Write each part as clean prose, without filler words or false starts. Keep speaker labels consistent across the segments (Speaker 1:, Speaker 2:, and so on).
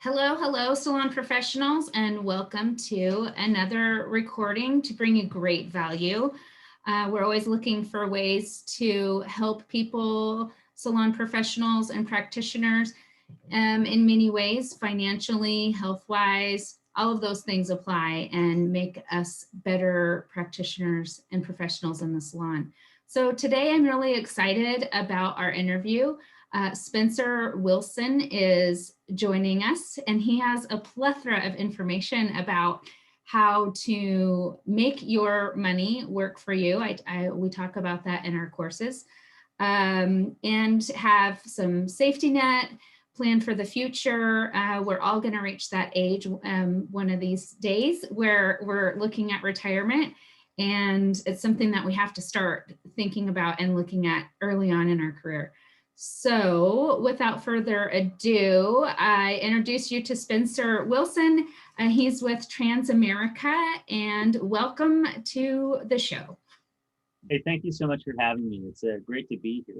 Speaker 1: Hello, hello, salon professionals, and welcome to another recording to bring you great value. We're always looking for ways to help people, salon professionals and practitioners in many ways, financially, health-wise, all of those things apply and make us better practitioners and professionals in the salon. So today I'm really excited about our interview. Spencer Wilson is joining us, and he has a plethora of information about how to make your money work for you. We talk about that in our courses, and have some safety net plan for the future. We're all going to reach that age one of these days where we're looking at retirement, and it's something that we have to start thinking about and looking at early on in our career. So without further ado, I introduce you to Spencer Wilson. He's with Transamerica, and welcome to the show.
Speaker 2: Hey, thank you so much for having me. It's great to be here.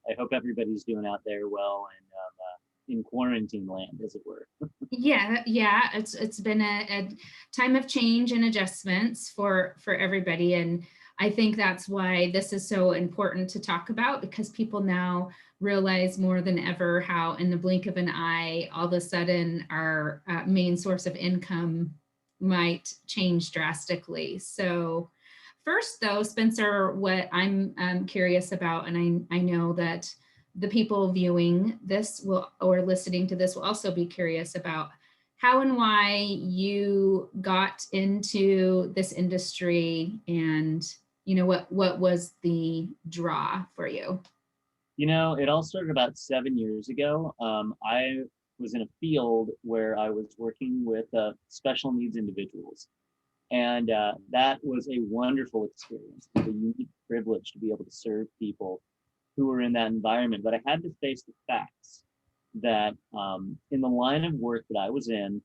Speaker 2: I hope everybody's doing out there well and in quarantine land, as it were.
Speaker 1: Yeah, it's been a time of change and adjustments for everybody, and I think that's why this is so important to talk about, because people now realize more than ever how in the blink of an eye, all of a sudden our main source of income might change drastically. So first though, Spencer, what I'm curious about, and I know that the people viewing this will or listening to this will also be curious about how and why you got into this industry, and what was the draw for you?
Speaker 2: It all started about 7 years ago. I was in a field where I was working with special needs individuals. And that was a wonderful experience. It was a unique privilege to be able to serve people who were in that environment. But I had to face the facts that in the line of work that I was in,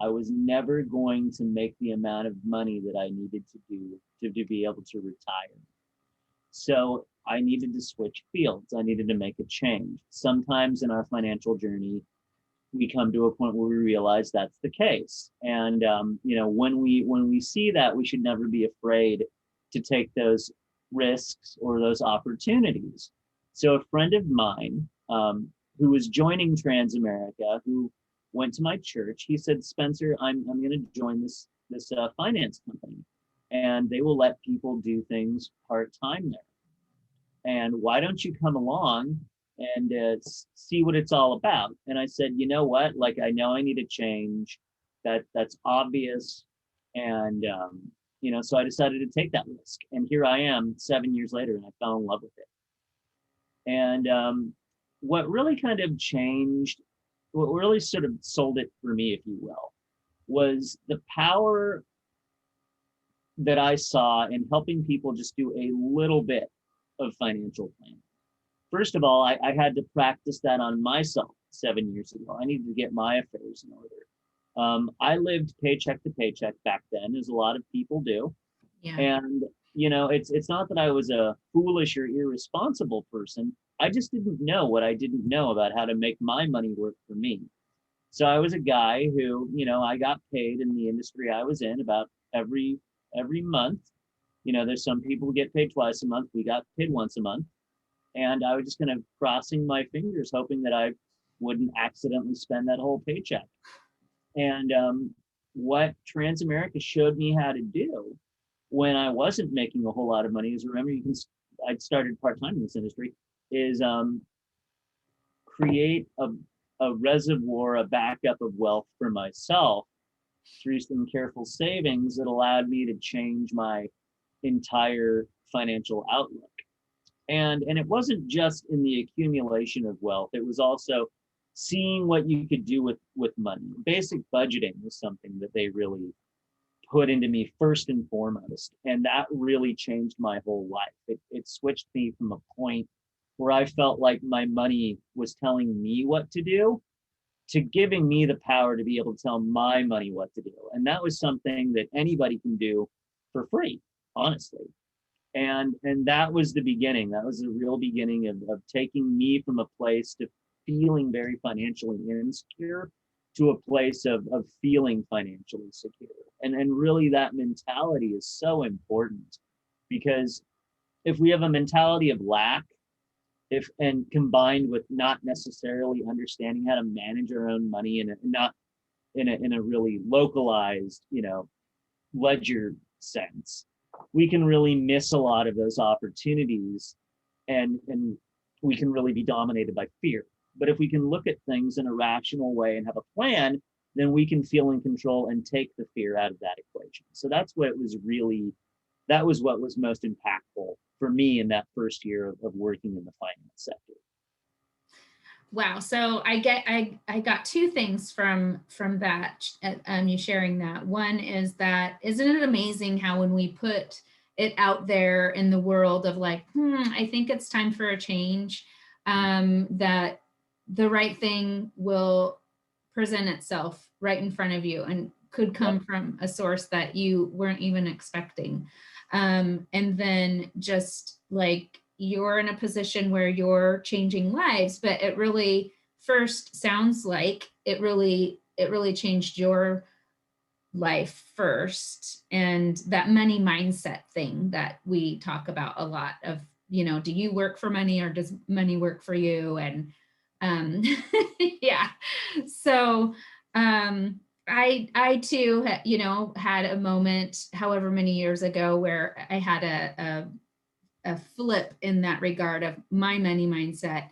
Speaker 2: I was never going to make the amount of money that I needed to do to be able to retire. So I needed to switch fields. I needed to make a change. Sometimes in our financial journey, we come to a point where we realize that's the case. And when we see that, we should never be afraid to take those risks or those opportunities. So a friend of mine who was joining Transamerica, who went to my church, he said, "Spencer, I'm going to join this finance company, and they will let people do things part-time there. And why don't you come along and see what it's all about?" And I said, "You know what? Like, I know I need a change. That's obvious." And so I decided to take that risk. And here I am 7 years later, and I fell in love with it. And what really kind of changed, what really sort of sold it for me, if you will, was the power that I saw in helping people just do a little bit of financial planning. First of all, I had to practice that on myself 7 years ago. I needed to get my affairs in order. I lived paycheck to paycheck back then, as a lot of people do.
Speaker 1: Yeah.
Speaker 2: And it's not that I was a foolish or irresponsible person. I just didn't know what I didn't know about how to make my money work for me. So I was a guy who, I got paid in the industry I was in about every month. There's some people who get paid twice a month. We got paid once a month. And I was just kind of crossing my fingers, hoping that I wouldn't accidentally spend that whole paycheck. And what Transamerica showed me how to do when I wasn't making a whole lot of money is, remember, I'd started part-time in this industry, is create a reservoir, a backup of wealth for myself through some careful savings that allowed me to change my entire financial outlook. And it wasn't just in the accumulation of wealth. It was also seeing what you could do with money. Basic budgeting was something that they really put into me first and foremost. And that really changed my whole life. It switched me from a point where I felt like my money was telling me what to do to giving me the power to be able to tell my money what to do. And that was something that anybody can do for free, honestly. And that was the beginning. That was the real beginning of taking me from a place to feeling very financially insecure to a place of feeling financially secure. And really that mentality is so important, because if we have a mentality of lack, if and combined with not necessarily understanding how to manage our own money and not in a really localized, ledger sense, we can really miss a lot of those opportunities, and we can really be dominated by fear. But if we can look at things in a rational way and have a plan, then we can feel in control and take the fear out of that equation. So that was what was most impactful for me in that first year of working in the finance sector.
Speaker 1: Wow. So I got two things from that, you sharing that. One is that, isn't it amazing how when we put it out there in the world of like, I think it's time for a change, that the right thing will present itself right in front of you and could come from a source that you weren't even expecting. And then just like, you're in a position where you're changing lives, but it really first sounds like it really changed your life first. And that money mindset thing that we talk about a lot of, do you work for money or does money work for you? And yeah, so I too, had a moment however many years ago where I had a flip in that regard of my money mindset.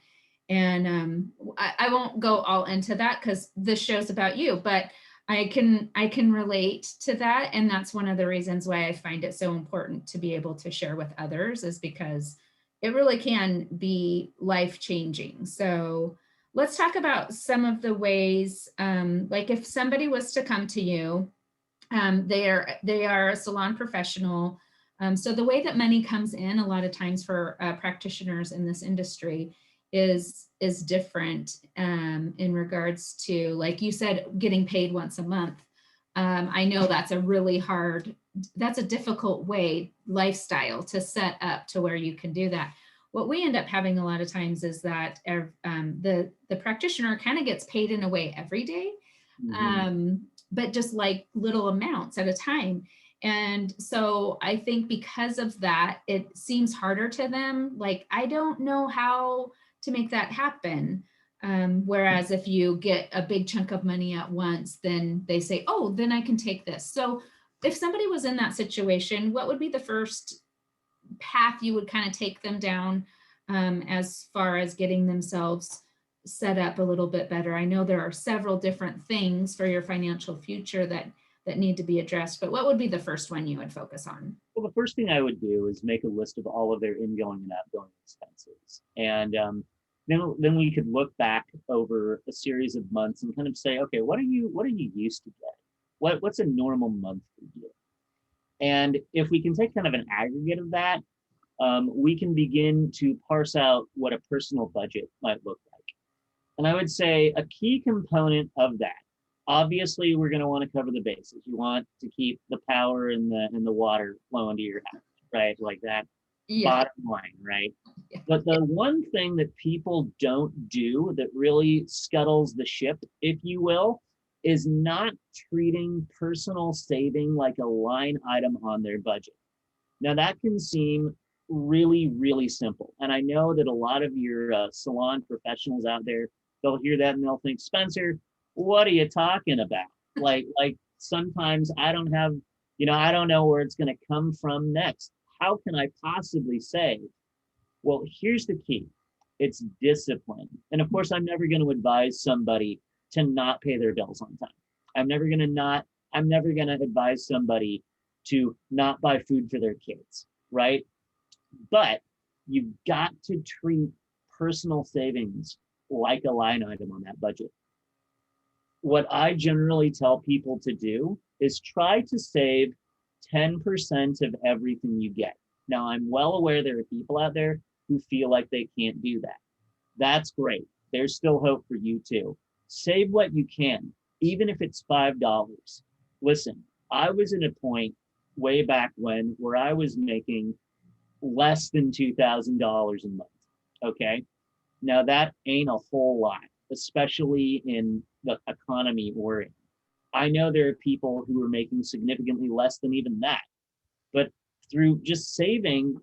Speaker 1: And I won't go all into that because this show's about you, but I can relate to that. And that's one of the reasons why I find it so important to be able to share with others, is because it really can be life-changing. So let's talk about some of the ways, like if somebody was to come to you, they are a salon professional. So the way that money comes in a lot of times for practitioners in this industry is different, in regards to, like you said, getting paid once a month. I know that's a difficult lifestyle to set up to where you can do that. What we end up having a lot of times is that the practitioner kind of gets paid in a way every day. But just like little amounts at a time. And so I think because of that, it seems harder to them. Like, I don't know how to make that happen. Whereas if you get a big chunk of money at once, then they say, oh, then I can take this. So if somebody was in that situation, what would be the first path you would kind of take them down, as far as getting themselves set up a little bit better? I know there are several different things for your financial future that need to be addressed, but what would be the first one you would focus on?
Speaker 2: Well, the first thing I would do is make a list of all of their ingoing and outgoing expenses. And then we could look back over a series of months and kind of say, okay, what are you used to getting? What's a normal month for you? And if we can take kind of an aggregate of that, we can begin to parse out what a personal budget might look like. And I would say a key component of that, obviously, we're going to want to cover the bases. You want to keep the power and the water flowing to your house, right? Like that, yeah. Bottom line, right? Yeah. But the one thing that people don't do that really scuttles the ship, if you will, is not treating personal saving like a line item on their budget. Now, that can seem really, really simple. And I know that a lot of your salon professionals out there, they'll hear that and they'll think, Spencer, what are you talking about? Like sometimes I don't have, I don't know where it's going to come from next. How can I possibly save? Well, here's the key. It's discipline. And of course, I'm never going to advise somebody to not pay their bills on time. I'm never going to advise somebody to not buy food for their kids, right? But you've got to treat personal savings like a line item on that budget. What I generally tell people to do is try to save 10% of everything you get. Now, I'm well aware there are people out there who feel like they can't do that. That's great. There's still hope for you too. Save what you can, even if it's $5. Listen, I was in a point way back when where I was making less than $2,000 a month. Okay. Now that ain't a whole lot. especially in the economy we're in. I know there are people who are making significantly less than even that, but through just saving,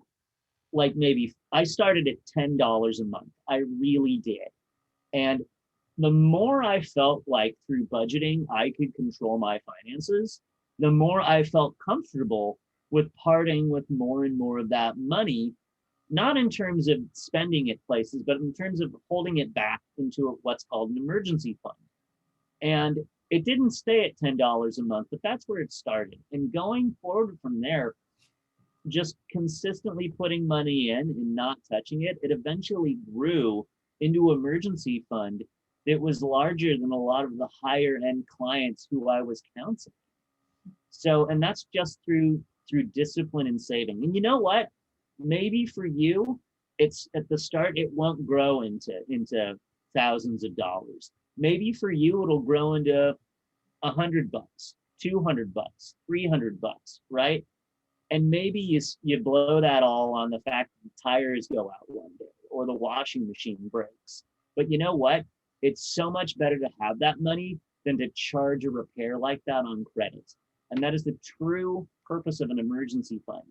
Speaker 2: like maybe I started at $10 a month. I really did. And the more I felt like through budgeting, I could control my finances, the more I felt comfortable with parting with more and more of that money, not in terms of spending it places, but in terms of holding it back into what's called an emergency fund. And it didn't stay at $10 a month, but that's where it started. And going forward from there, just consistently putting money in and not touching it, it eventually grew into an emergency fund that was larger than a lot of the higher end clients who I was counseling. So, and that's just through discipline and saving. And you know what? Maybe for you, it's at the start, it won't grow into thousands of dollars. Maybe for you, it'll grow into $100, $200, $300, right? And maybe you blow that all on the fact that the tires go out one day or the washing machine breaks. But you know what? It's so much better to have that money than to charge a repair like that on credit. And that is the true purpose of an emergency fund,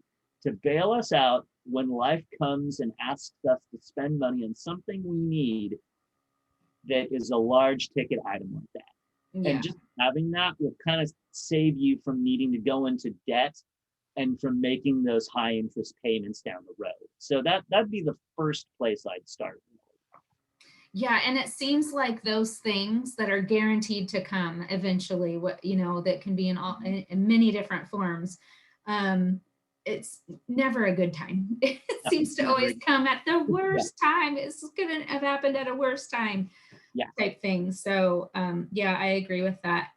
Speaker 2: to bail us out when life comes and asks us to spend money on something we need that is a large ticket item like that.
Speaker 1: Yeah.
Speaker 2: And just having that will kind of save you from needing to go into debt and from making those high interest payments down the road. So that'd be the first place I'd start.
Speaker 1: Yeah, and it seems like those things that are guaranteed to come eventually, what that can be in many different forms. It's never a good time. It seems to always come at the worst time. It's going to have happened at a worse time.
Speaker 2: Yeah.
Speaker 1: Type thing. So yeah, I agree with that.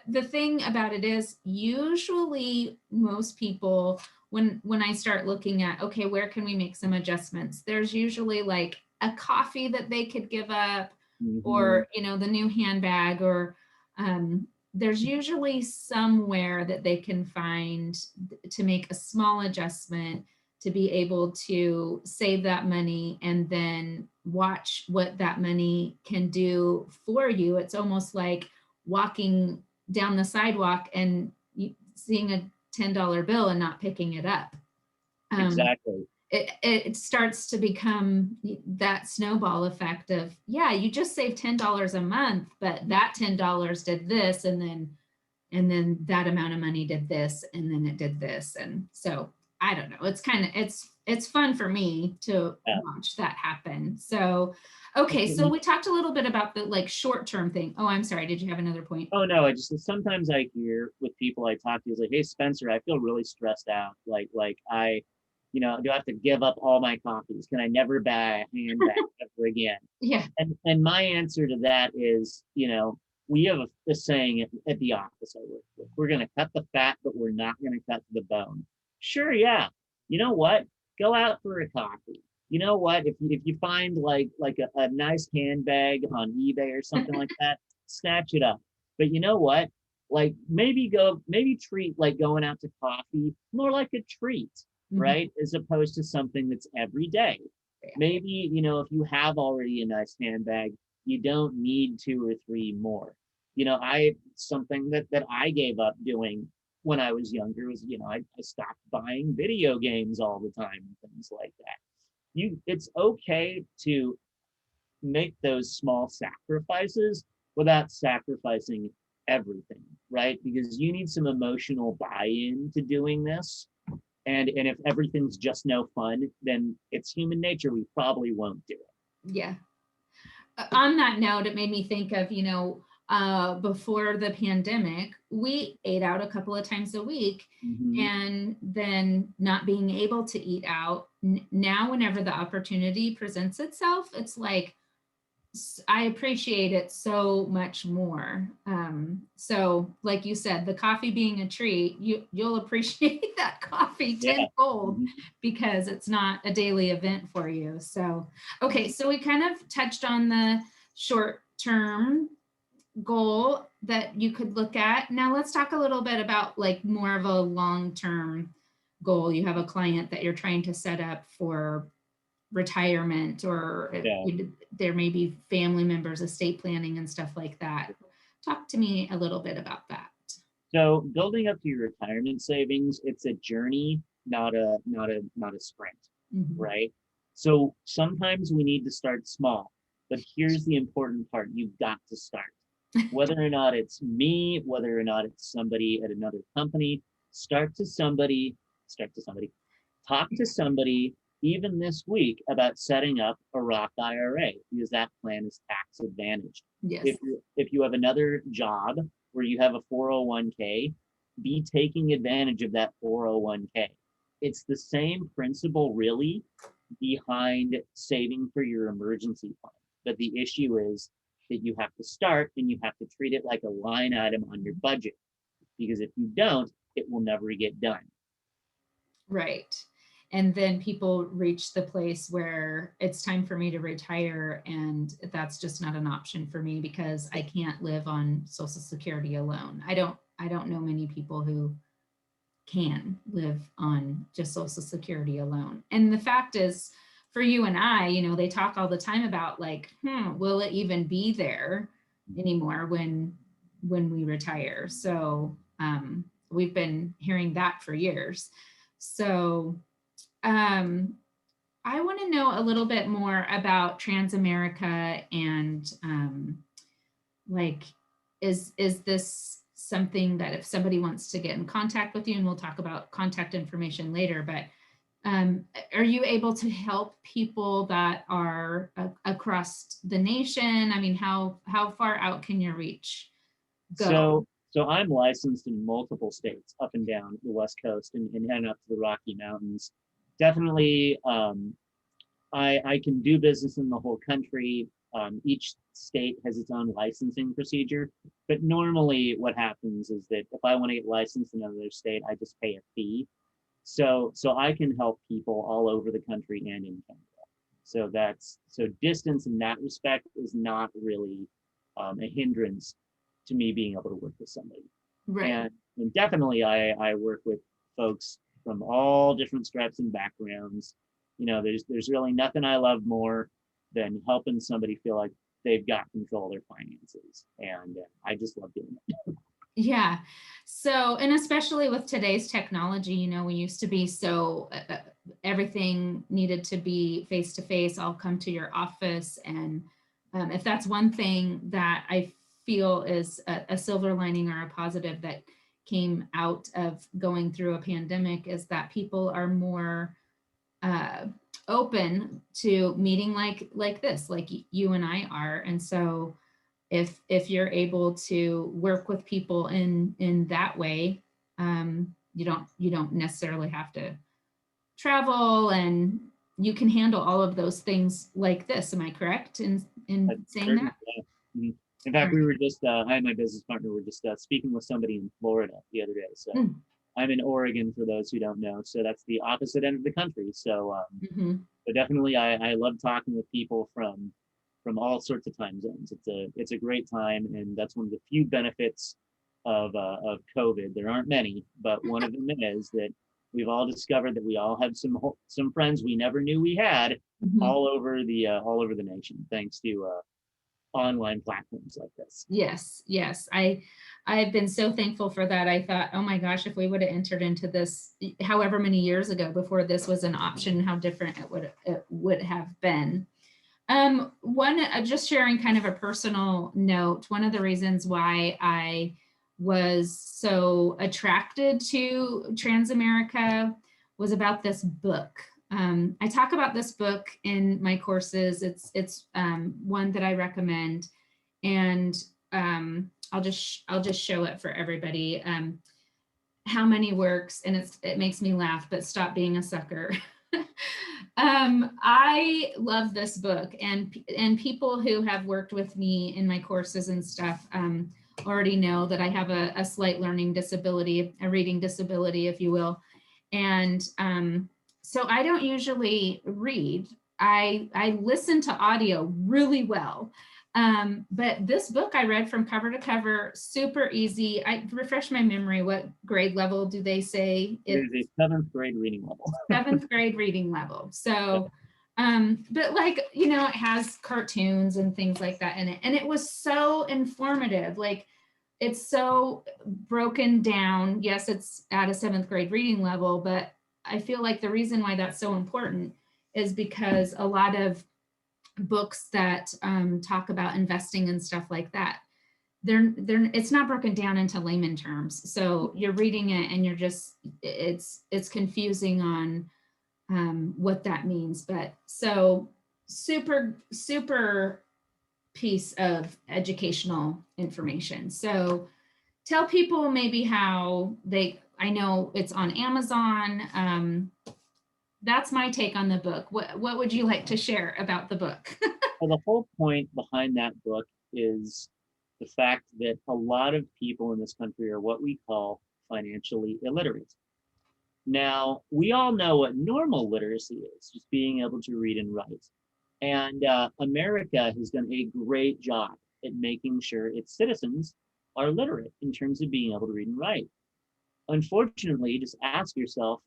Speaker 1: The thing about it is usually most people, when I start looking at, okay, where can we make some adjustments? There's usually like a coffee that they could give up, or, the new handbag, or there's usually somewhere that they can find to make a small adjustment to be able to save that money and then watch what that money can do for you. It's almost like walking down the sidewalk and seeing a $10 bill and not picking it up.
Speaker 2: Exactly.
Speaker 1: It starts to become that snowball effect of, yeah, you just saved $10 a month, but that $10 did this, and then that amount of money did this, and then it did this. And so I don't know, it's fun for me to watch that happen. So okay, so we talked a little bit about the like short-term thing. Oh, I'm sorry, did you have another point?
Speaker 2: Oh no, I just sometimes I hear with people I talk to, is like, hey Spencer, I feel really stressed out. Like I do I have to give up all my coffees? Can I never buy a handbag ever again?
Speaker 1: Yeah.
Speaker 2: And my answer to that is, we have a saying at the office I work with. We're going to cut the fat, but we're not going to cut the bone. Sure, yeah. You know what? Go out for a coffee. You know what? If you find like a nice handbag on eBay or something like that, snatch it up. But you know what? Like maybe treat like going out to coffee more like a treat. Right? As opposed to something that's every day. Maybe, if you have already a nice handbag, you don't need 2 or 3 more. Something that I gave up doing when I was younger was, I stopped buying video games all the time and things like that. It's okay to make those small sacrifices without sacrificing everything, right? Because you need some emotional buy-in to doing this. And if everything's just no fun, then it's human nature. We probably won't do it.
Speaker 1: Yeah. On that note, it made me think of, before the pandemic, we ate out a couple of times a week, and then not being able to eat out. Now, whenever the opportunity presents itself, it's like, I appreciate it so much more. So like you said, the coffee being a treat, you'll appreciate that coffee tenfold because it's not a daily event for you. So, okay. So we kind of touched on the short-term goal that you could look at. Now let's talk a little bit about like more of a long-term goal. You have a client that you're trying to set up for retirement, or
Speaker 2: Yeah.
Speaker 1: there may be family members, estate planning and stuff like that. Talk to me a little bit about that.
Speaker 2: So building up to your retirement savings, it's a journey, not a sprint,
Speaker 1: Mhm.
Speaker 2: right? So sometimes we need to start small, but here's the important part. You've got to start. Whether or not it's me, whether or not it's somebody at another company, start to somebody, start to somebody, talk to somebody even this week about setting up a Roth IRA, because that plan is tax advantaged.
Speaker 1: Yes.
Speaker 2: If you have another job where you have a 401k, be taking advantage of that 401k. It's the same principle really behind saving for your emergency fund. But the issue is that you have to start and you have to treat it like a line item on your budget. Because if you don't, it will never get done.
Speaker 1: Right. And then people reach the place where it's time for me to retire, and that's just not an option for me because I can't live on Social Security alone. I don't know many people who can live on just Social Security alone. And the fact is, for you and I, they talk all the time about like, will it even be there anymore when we retire? So we've been hearing that for years. So I want to know a little bit more about Transamerica and like, is this something that if somebody wants to get in contact with you, and we'll talk about contact information later, but are you able to help people that are across the nation? I mean, how far out can your reach go?
Speaker 2: So I'm licensed in multiple states up and down the West Coast and up to the Rocky Mountains. Definitely, I can do business in the whole country. Each state has its own licensing procedure, but normally what happens is that if I want to get licensed in another state, I just pay a fee. So I can help people all over the country and in Canada. So distance in that respect is not really a hindrance to me being able to work with somebody.
Speaker 1: Right.
Speaker 2: And definitely I work with folks from all different stripes and backgrounds. There's really nothing I love more than helping somebody feel like they've got control of their finances. And I just love doing it.
Speaker 1: Yeah. So, and especially with today's technology, we used to be so everything needed to be face to face. I'll come to your office. And if that's one thing that I feel is a silver lining or a positive that came out of going through a pandemic, is that people are more open to meeting like this, like you and I are. And so if you're able to work with people in that way, you don't necessarily have to travel, and you can handle all of those things like this. Am I correct in saying that?
Speaker 2: Yeah. In fact, we were just, I and my business partner were just speaking with somebody in Florida the other day. So I'm in Oregon, for those who don't know. So that's the opposite end of the country. So, but definitely I love talking with people from all sorts of time zones. It's a great time, and that's one of the few benefits of COVID. There aren't many, but one of them is that we've all discovered that we all have some friends we never knew we had all over the nation, thanks to online platforms like this.
Speaker 1: Yes. I've been so thankful for that. I thought, oh my gosh, if we would have entered into this however many years ago before this was an option, how different it would have been. Just sharing kind of a personal note, one of the reasons why I was so attracted to Transamerica was about this book. I talk about this book in my courses. It's one that I recommend, and I'll just show it for everybody. How Many works, and it makes me laugh, but Stop Being a Sucker. I love this book, and people who have worked with me in my courses and stuff already know that I have a slight learning disability, a reading disability, if you will. And so I don't usually read. I listen to audio really well. But this book I read from cover to cover, super easy. I refresh my memory. What grade level do they say?
Speaker 2: It is a 7th grade reading level.
Speaker 1: 7th grade reading level. So But like, you know, it has cartoons and things like that in it. And it was so informative. Like, it's so broken down. Yes, it's at a 7th grade reading level, but I feel like the reason why that's so important is because a lot of books that talk about investing and stuff like that, it's not broken down into layman terms. So you're reading it and you're just, it's confusing on what that means. But so super piece of educational information. So tell people maybe how I know it's on Amazon. That's my take on the book. What would you like to share about the book?
Speaker 2: Well, the whole point behind that book is the fact that a lot of people in this country are what we call financially illiterate. Now, we all know what normal literacy is, just being able to read and write. And America has done a great job at making sure its citizens are literate in terms of being able to read and write. Unfortunately, just ask yourself,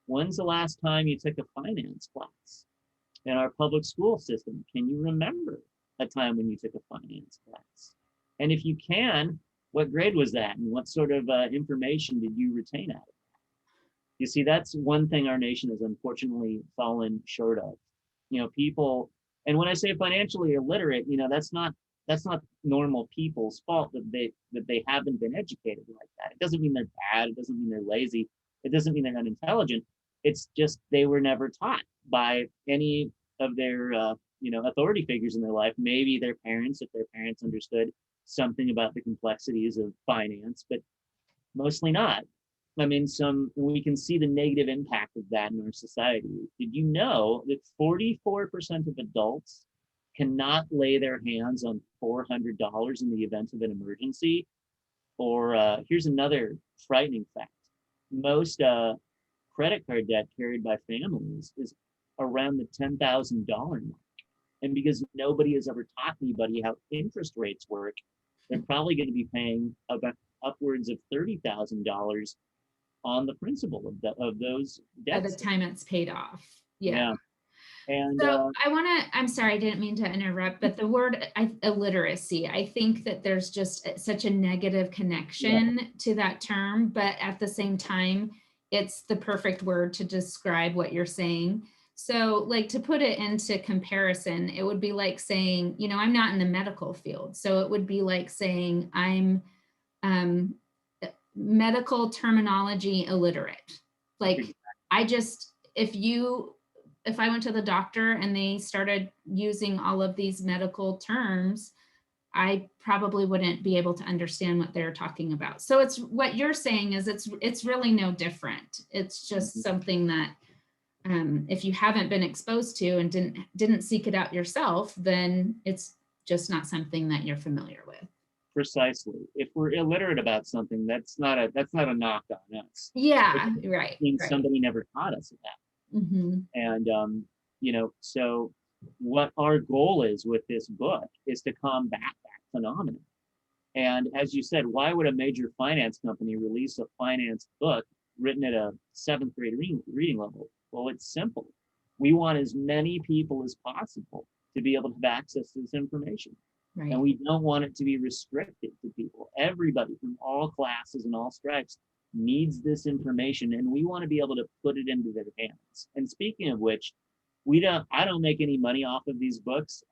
Speaker 2: when's the last time you took a finance class? In our public school system, can you remember a time when you took a finance class? And if you can, what grade was that? And what sort of information did you retain out of it? You see, that's one thing our nation has unfortunately fallen short of. You know, people, and when I say financially illiterate, you know, that's not normal people's fault that they haven't been educated like that. It doesn't mean they're bad. It doesn't mean they're lazy. It doesn't mean they're unintelligent. It's just they were never taught by any of their authority figures in their life. Maybe their parents, if their parents understood something about the complexities of finance, but mostly not. I mean, we can see the negative impact of that in our society. Did you know that 44% of adults cannot lay their hands on $400 in the event of an emergency? Or here's another frightening fact. Most credit card debt carried by families is around the $10,000 mark. And because nobody has ever taught anybody how interest rates work, they're probably going to be paying about upwards of $30,000 on the principal of those
Speaker 1: By the
Speaker 2: debts.
Speaker 1: time it's paid off. Yeah.
Speaker 2: And
Speaker 1: so I'm sorry, I didn't mean to interrupt, but the word illiteracy, I think that there's just such a negative connection to that term, but at the same time, it's the perfect word to describe what you're saying. So like, to put it into comparison, it would be like saying, you know, I'm not in the medical field. So it would be like saying I'm medical terminology illiterate. Like, if I went to the doctor and they started using all of these medical terms, I probably wouldn't be able to understand what they're talking about. So it's what you're saying is it's really no different. It's just something that if you haven't been exposed to and didn't seek it out yourself, then it's just not something that you're familiar with.
Speaker 2: Precisely. If we're illiterate about something, that's not a knock on us.
Speaker 1: Yeah, right.
Speaker 2: It means somebody never taught us that.
Speaker 1: Mm-hmm.
Speaker 2: And so what our goal is with this book is to combat that phenomenon. And as you said, why would a major finance company release a finance book written at a 7th grade reading level? Well, it's simple. We want as many people as possible to be able to have access to this information. Right. And we don't want it to be restricted to people. Everybody from all classes and all stripes needs this information, and we want to be able to put it into their hands. And speaking of which, I don't make any money off of these books.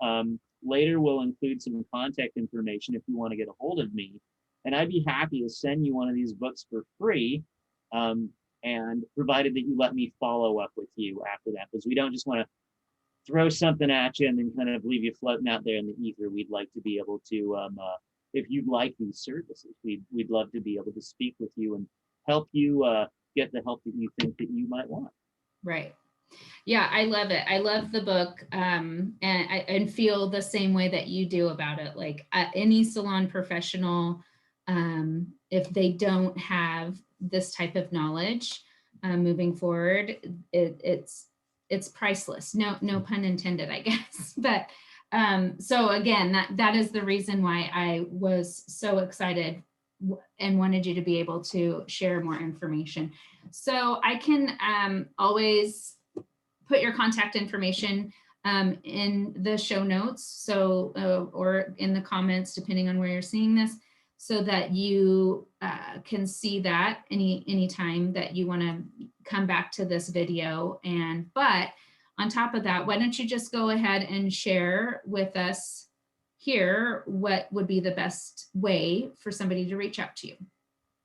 Speaker 2: Later, we'll include some contact information if you want to get a hold of me. And I'd be happy to send you one of these books for free, and provided that you let me follow up with you after that, because we don't just want to throw something at you and then kind of leave you floating out there in the ether. We'd like to be able to, if you'd like these services, we'd love to be able to speak with you and help you get the help that you think that you might want.
Speaker 1: Right. Yeah, I love it. I love the book, and feel the same way that you do about it. Like any salon professional, if they don't have this type of knowledge moving forward, it's priceless. No pun intended, I guess. But so again, that is the reason why I was so excited and wanted you to be able to share more information. So I can always put your contact information in the show notes, so or in the comments, depending on where you're seeing this, so that you can see that any time that you want to come back to this video. But on top of that, why don't you just go ahead and share with us here what would be the best way for somebody to reach out to you?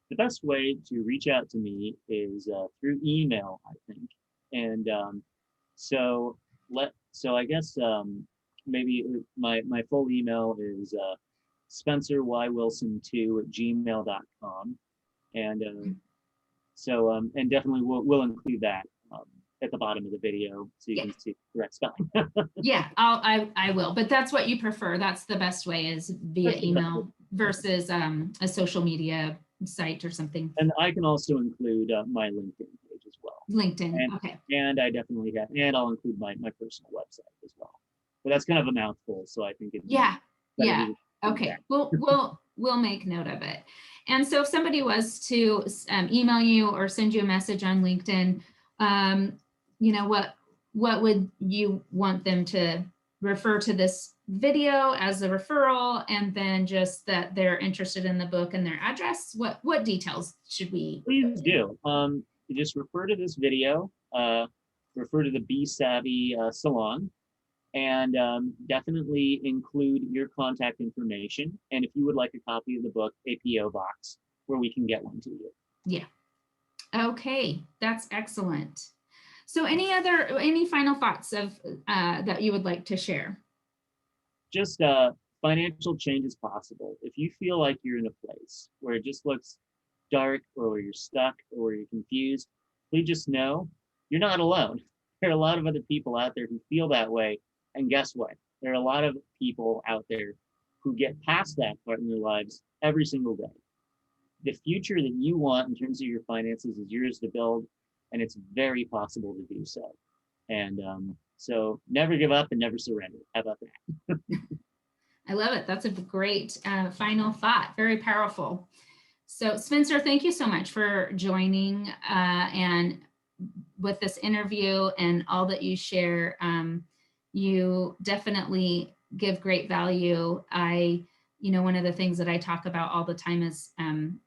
Speaker 2: The best way to reach out to me is through email, I think. And so I guess maybe my full email is spencerywilson2@gmail.com. And and definitely we'll include that at the bottom of the video so you can see the correct spelling.
Speaker 1: Yeah, I will, but that's what you prefer. That's the best way, is via email versus a social media site or something.
Speaker 2: And I can also include my LinkedIn page as well.
Speaker 1: LinkedIn, okay.
Speaker 2: And I definitely have, and I'll include my personal website as well. But that's kind of a mouthful, so I think it's
Speaker 1: okay. We'll make note of it. And so if somebody was to email you or send you a message on LinkedIn, you know, what would you want them to refer to this video as a referral, and then just that they're interested in the book and their address? What details should we?
Speaker 2: Please do. You just refer to this video, refer to the Be Savvy Salon, and definitely include your contact information. And if you would like a copy of the book, a PO box where we can get one to you.
Speaker 1: Yeah. Okay, that's excellent. So any final thoughts of that you would like to share?
Speaker 2: Just financial change is possible. If you feel like you're in a place where it just looks dark, or where you're stuck, or where you're confused, please just know you're not alone. There are a lot of other people out there who feel that way. And guess what? There are a lot of people out there who get past that part in their lives every single day. The future that you want in terms of your finances is yours to build, and it's very possible to do so. And so never give up and never surrender. How about that?
Speaker 1: I love it. That's a great final thought. Very powerful. So Spencer, thank you so much for joining and with this interview and all that you share. You definitely give great value. One of the things that I talk about all the time is, my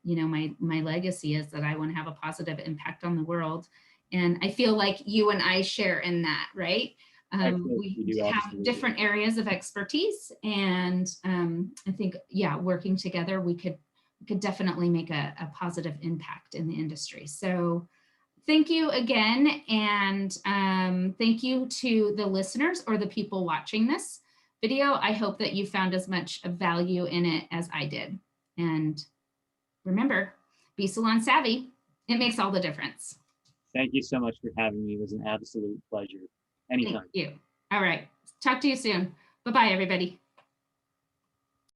Speaker 1: legacy is that I want to have a positive impact on the world. And I feel like you and I share in that, right? We have different areas of expertise, and I think, working together, we could definitely make a positive impact in the industry. So thank you again. And thank you to the listeners or the people watching this video. I hope that you found as much value in it as I did. And remember, be salon savvy. It makes all the difference.
Speaker 2: Thank you so much for having me. It was an absolute pleasure. Anytime.
Speaker 1: Thank you. All right. Talk to you soon. Bye-bye, everybody.